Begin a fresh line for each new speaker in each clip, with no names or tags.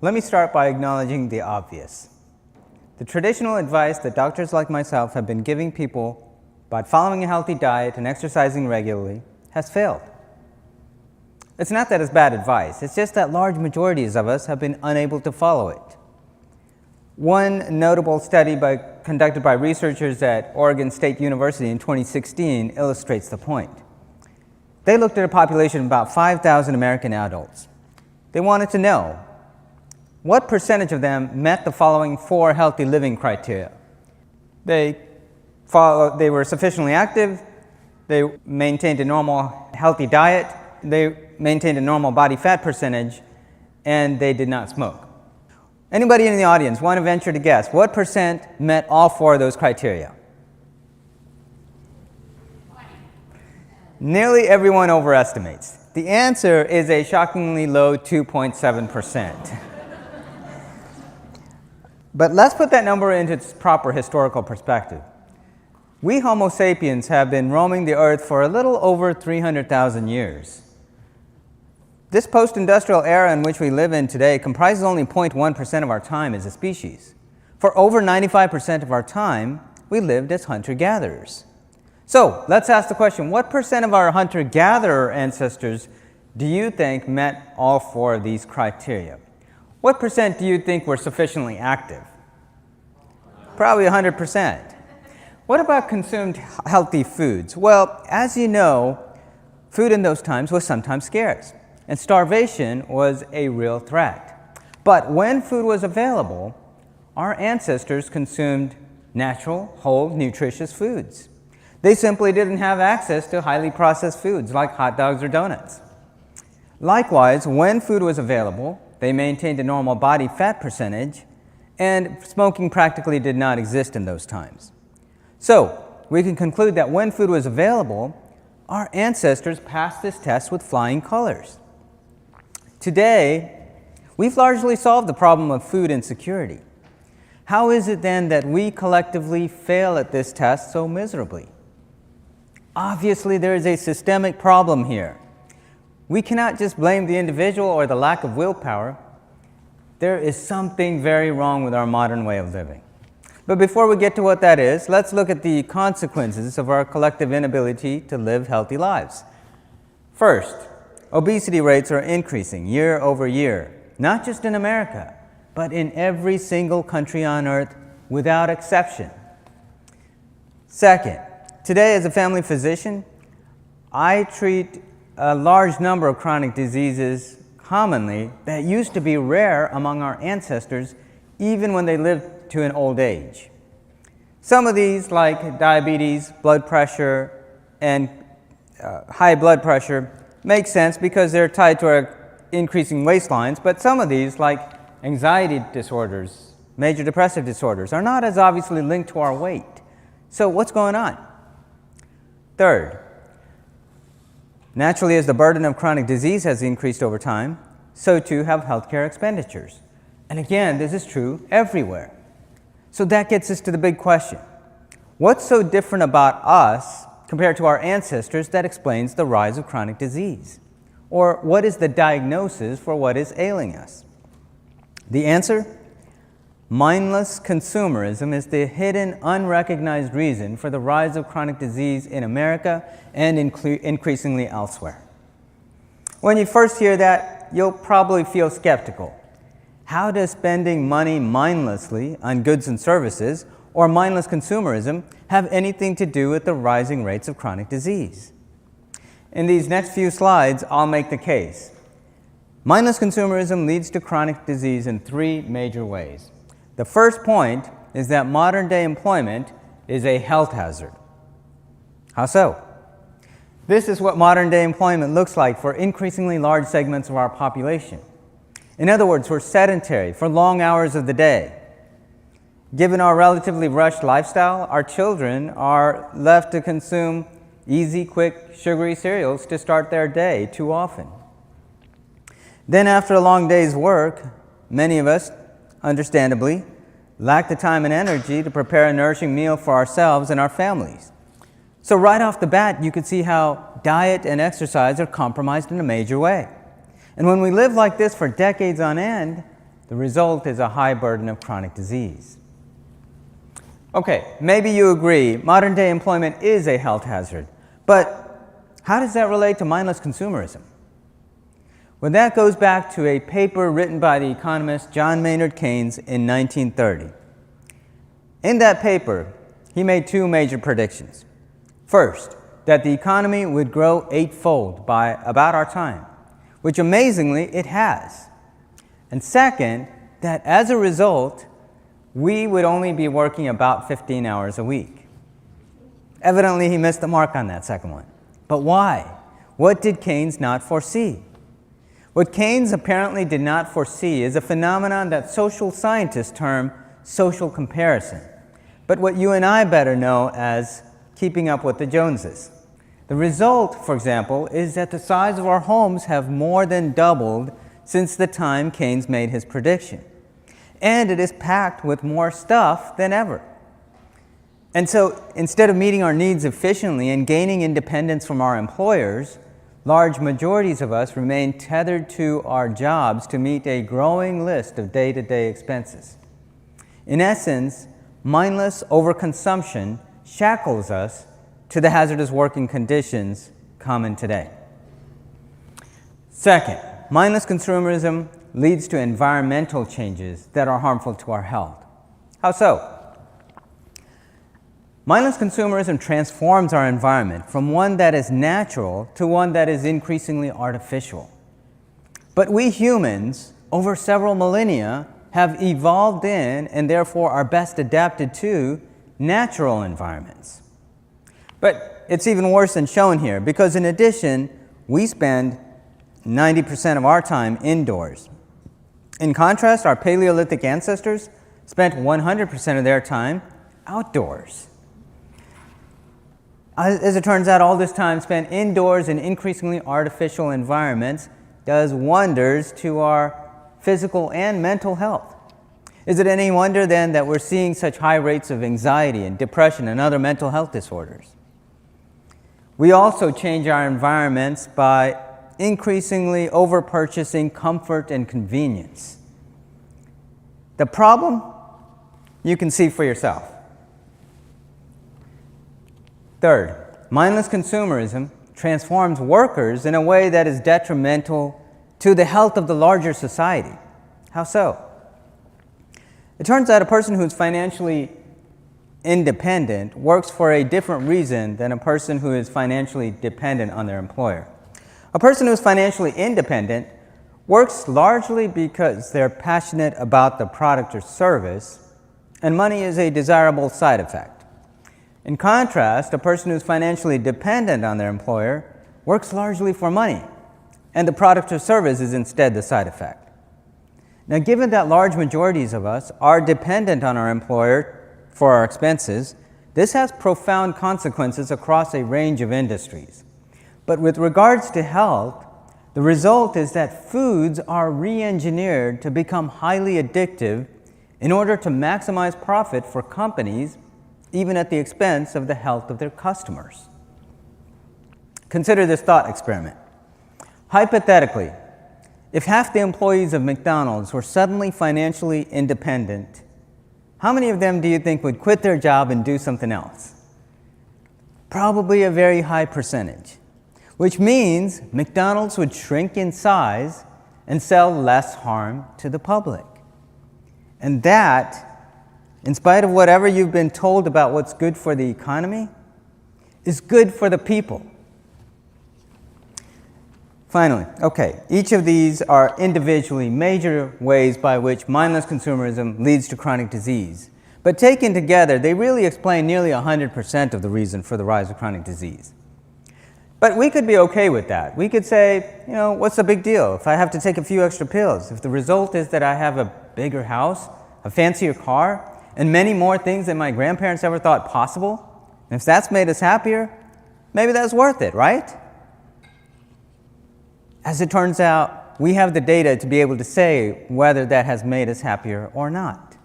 Let me start by acknowledging the obvious. The traditional advice that doctors like myself have been giving people about following a healthy diet and exercising regularly has failed. It's not that it's bad advice, it's just that large majorities of us have been unable to follow it. One notable study conducted by researchers at Oregon State University in 2016 illustrates the point. They looked at a population of about 5,000 American adults. They wanted to know what percentage of them met the following 4 healthy living criteria. They were sufficiently active, they maintained a normal healthy diet, they maintained a normal body fat percentage, and they did not smoke. Anybody in the audience want to venture to guess what percent met all 4 of those criteria? Nearly everyone overestimates. The answer is a shockingly low 2.7%. But let's put that number into its proper historical perspective. We Homo sapiens have been roaming the earth for a little over 300,000 years. This post-industrial era in which we live in today comprises only 0.1% of our time as a species. For over 95% of our time, we lived as hunter-gatherers. So let's ask the question, what percent of our hunter-gatherer ancestors do you think met all 4 of these criteria? What percent do you think were sufficiently active? Probably 100%. What about consumed healthy foods? Well, as you know, food in those times was sometimes scarce, and starvation was a real threat. But when food was available, our ancestors consumed natural, whole, nutritious foods. They simply didn't have access to highly processed foods like hot dogs or donuts. Likewise, when food was available, they maintained a normal body fat percentage, and smoking practically did not exist in those times. So, we can conclude that when food was available, our ancestors passed this test with flying colors. Today, we've largely solved the problem of food insecurity. How is it then that we collectively fail at this test so miserably? Obviously, there is a systemic problem here. We cannot just blame the individual or the lack of willpower. There is something very wrong with our modern way of living. But before we get to what that is, let's look at the consequences of our collective inability to live healthy lives. First, obesity rates are increasing year over year, not just in America, but in every single country on earth without exception. Second, today as a family physician, I treat a large number of chronic diseases commonly that used to be rare among our ancestors even when they lived to an old age. Some of these, like diabetes, blood pressure, and high blood pressure, make sense because they're tied to our increasing waistlines, but some of these, like anxiety disorders, major depressive disorders, are not as obviously linked to our weight. So what's going on? Third, naturally, as the burden of chronic disease has increased over time, so too have healthcare expenditures. And again, this is true everywhere. So that gets us to the big question. What's so different about us compared to our ancestors that explains the rise of chronic disease? Or what is the diagnosis for what is ailing us? The answer? Mindless consumerism is the hidden, unrecognized reason for the rise of chronic disease in America and increasingly elsewhere. When you first hear that, you'll probably feel skeptical. How does spending money mindlessly on goods and services, or mindless consumerism, have anything to do with the rising rates of chronic disease? In these next few slides, I'll make the case. Mindless consumerism leads to chronic disease in 3 major ways. The first point is that modern-day employment is a health hazard. How so? This is what modern-day employment looks like for increasingly large segments of our population. In other words, we're sedentary for long hours of the day. Given our relatively rushed lifestyle, our children are left to consume easy, quick, sugary cereals to start their day too often. Then after a long day's work, many of us, understandably, lack the time and energy to prepare a nourishing meal for ourselves and our families. So right off the bat, you can see how diet and exercise are compromised in a major way. And when we live like this for decades on end, The result is a high burden of chronic disease. Okay, maybe you agree modern-day employment is a health hazard, but how does that relate to mindless consumerism? Well, that goes back to a paper written by the economist John Maynard Keynes in 1930. In that paper, he made two major predictions. First, that the economy would grow eightfold by about our time, which amazingly it has. And second, that as a result, we would only be working about 15 hours a week. Evidently, he missed the mark on that second one. But why? What did Keynes not foresee? What Keynes apparently did not foresee is a phenomenon that social scientists term social comparison, but what you and I better know as keeping up with the Joneses. The result, for example, is that the size of our homes have more than doubled since the time Keynes made his prediction. And it is packed with more stuff than ever. And so instead of meeting our needs efficiently and gaining independence from our employers, large majorities of us remain tethered to our jobs to meet a growing list of day-to-day expenses. In essence, mindless overconsumption shackles us to the hazardous working conditions common today. Second, mindless consumerism leads to environmental changes that are harmful to our health. How so? Mindless consumerism transforms our environment from one that is natural to one that is increasingly artificial. But we humans, over several millennia, have evolved in and therefore are best adapted to natural environments. But it's even worse than shown here, because in addition, we spend 90% of our time indoors. In contrast, our Paleolithic ancestors spent 100% of their time outdoors. As it turns out, all this time spent indoors in increasingly artificial environments does wonders to our physical and mental health. Is it any wonder then that we're seeing such high rates of anxiety and depression and other mental health disorders? We also change our environments by increasingly over-purchasing comfort and convenience. The problem, you can see for yourself. Third, mindless consumerism transforms workers in a way that is detrimental to the health of the larger society. How so? It turns out a person who is financially independent works for a different reason than a person who is financially dependent on their employer. A person who is financially independent works largely because they're passionate about the product or service, and money is a desirable side effect. In contrast, a person who's financially dependent on their employer works largely for money, and the product or service is instead the side effect. Now, given that large majorities of us are dependent on our employer for our expenses, this has profound consequences across a range of industries. But with regards to health, the result is that foods are re-engineered to become highly addictive in order to maximize profit for companies, even at the expense of the health of their customers. Consider this thought experiment. Hypothetically, if half the employees of McDonald's were suddenly financially independent, how many of them do you think would quit their job and do something else? Probably a very high percentage, which means McDonald's would shrink in size and sell less harm to the public. And that, in spite of whatever you've been told about what's good for the economy, is good for the people. Finally, each of these are individually major ways by which mindless consumerism leads to chronic disease. But taken together, they really explain nearly 100% of the reason for the rise of chronic disease. But we could be okay with that. We could say, what's the big deal if I have to take a few extra pills? If the result is that I have a bigger house, a fancier car, and many more things than my grandparents ever thought possible, and if that's made us happier, maybe that's worth it, right? As it turns out, we have the data to be able to say whether that has made us happier or not.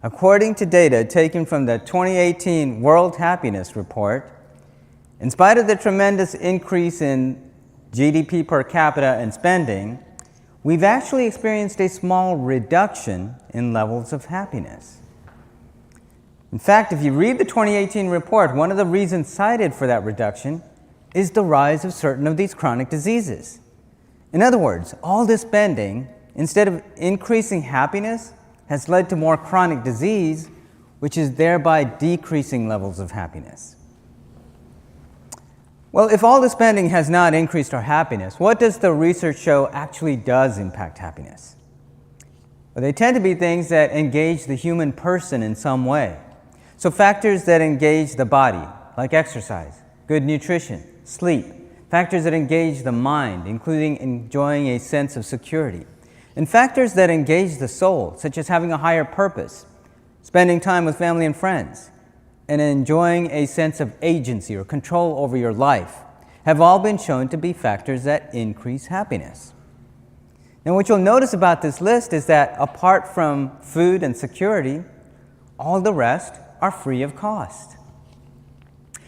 According to data taken from the 2018 World Happiness Report, in spite of the tremendous increase in GDP per capita and spending, we've actually experienced a small reduction in levels of happiness. In fact, if you read the 2018 report, one of the reasons cited for that reduction is the rise of certain of these chronic diseases. In other words, all this spending, instead of increasing happiness, has led to more chronic disease, which is thereby decreasing levels of happiness. Well, if all the spending has not increased our happiness, what does the research show actually does impact happiness? Well, they tend to be things that engage the human person in some way. So factors that engage the body, like exercise, good nutrition, sleep. Factors that engage the mind, including enjoying a sense of security. And factors that engage the soul, such as having a higher purpose, spending time with family and friends, and enjoying a sense of agency or control over your life, have all been shown to be factors that increase happiness. Now, what you'll notice about this list is that apart from food and security, all the rest are free of cost.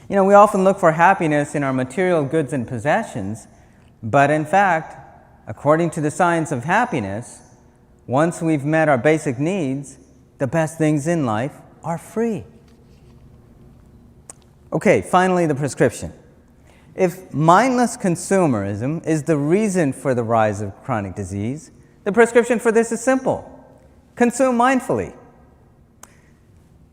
You know, we often look for happiness in our material goods and possessions, but in fact, according to the science of happiness, once we've met our basic needs, the best things in life are free. Okay, finally, the prescription. If mindless consumerism is the reason for the rise of chronic disease, the prescription for this is simple: consume mindfully.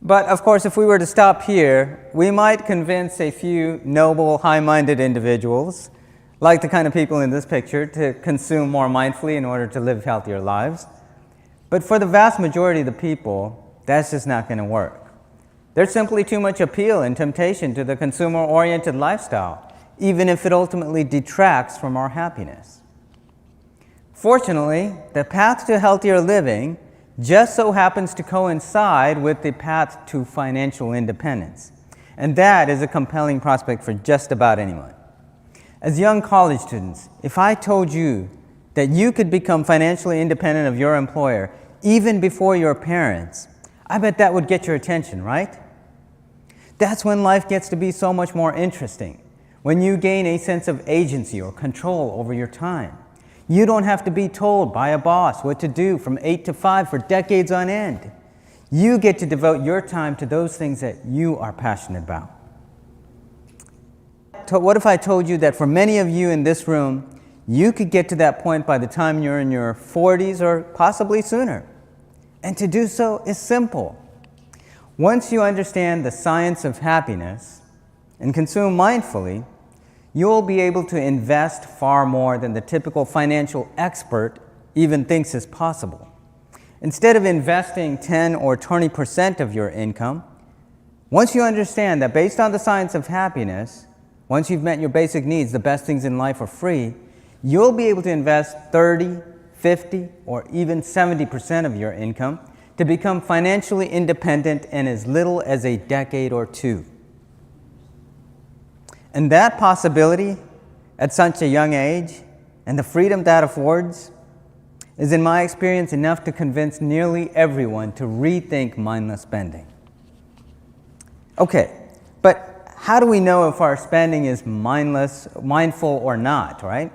But of course, if we were to stop here, we might convince a few noble, high-minded individuals, like the kind of people in this picture, to consume more mindfully in order to live healthier lives. But for the vast majority of the people, that's just not going to work. There's simply too much appeal and temptation to the consumer-oriented lifestyle, even if it ultimately detracts from our happiness. Fortunately, the path to healthier living just so happens to coincide with the path to financial independence. And that is a compelling prospect for just about anyone. As young college students, if I told you that you could become financially independent of your employer even before your parents, I bet that would get your attention, right? That's when life gets to be so much more interesting, when you gain a sense of agency or control over your time. You don't have to be told by a boss what to do from 8 to 5 for decades on end. You get to devote your time to those things that you are passionate about. What if I told you that for many of you in this room, you could get to that point by the time you're in your 40s or possibly sooner? And to do so is simple. Once you understand the science of happiness and consume mindfully, you'll be able to invest far more than the typical financial expert even thinks is possible. Instead of investing 10 or 20% of your income, once you understand that based on the science of happiness, once you've met your basic needs, the best things in life are free, you'll be able to invest 30, 50, or even 70% of your income to become financially independent in as little as a decade or two. And that possibility at such a young age, and the freedom that affords, is in my experience enough to convince nearly everyone to rethink mindless spending. Okay, but how do we know if our spending is mindful or not, right?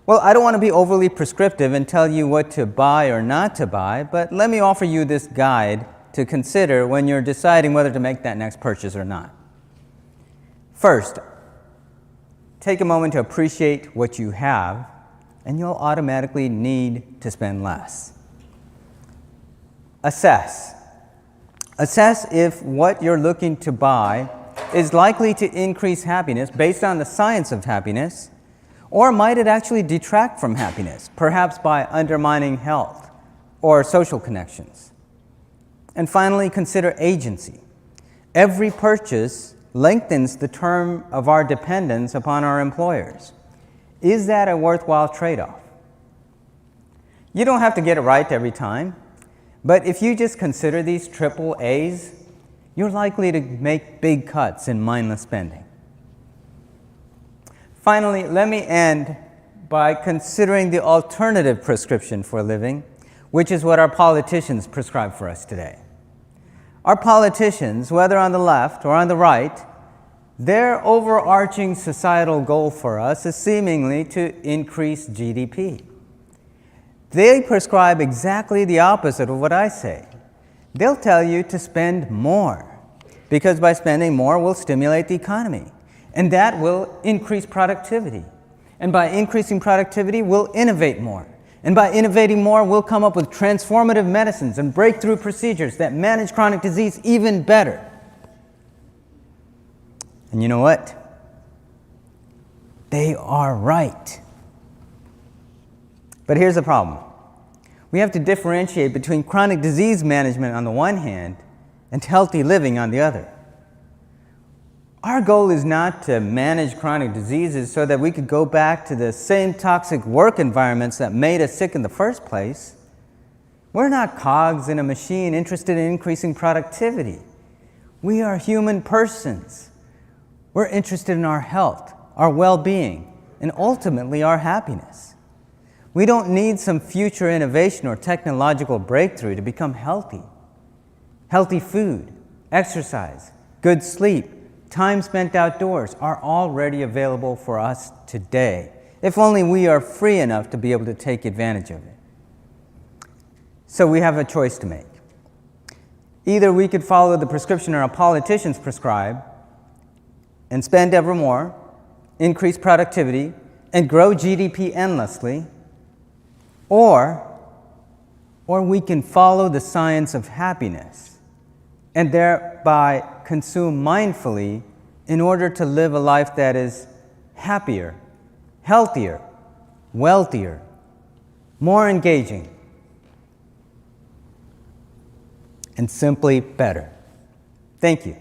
Well, I don't want to be overly prescriptive and tell you what to buy or not to buy, but let me offer you this guide to consider when you're deciding whether to make that next purchase or not. First, take a moment to appreciate what you have, and you'll automatically need to spend less. Assess. Assess if what you're looking to buy is likely to increase happiness based on the science of happiness, or might it actually detract from happiness, perhaps by undermining health or social connections. And finally, consider agency. Every purchase lengthens the term of our dependence upon our employers. Is that a worthwhile trade-off? You don't have to get it right every time, but if you just consider these triple A's, you're likely to make big cuts in mindless spending. Finally, let me end by considering the alternative prescription for living, which is what our politicians prescribe for us today. Our politicians, whether on the left or on the right, their overarching societal goal for us is seemingly to increase GDP. They prescribe exactly the opposite of what I say. They'll tell you to spend more, because by spending more, we'll stimulate the economy, and that will increase productivity. And by increasing productivity, we'll innovate more. And by innovating more, we'll come up with transformative medicines and breakthrough procedures that manage chronic disease even better. And you know what? They are right. But here's the problem. We have to differentiate between chronic disease management on the one hand and healthy living on the other. Our goal is not to manage chronic diseases so that we could go back to the same toxic work environments that made us sick in the first place. We're not cogs in a machine interested in increasing productivity. We are human persons. We're interested in our health, our well-being, and ultimately our happiness. We don't need some future innovation or technological breakthrough to become healthy. Healthy food, exercise, good sleep, time spent outdoors are already available for us today, if only we are free enough to be able to take advantage of it. So we have a choice to make. Either we could follow the prescription our politicians prescribe and spend ever more, increase productivity, and grow GDP endlessly, or we can follow the science of happiness and thereby consume mindfully in order to live a life that is happier, healthier, wealthier, more engaging, and simply better. Thank you.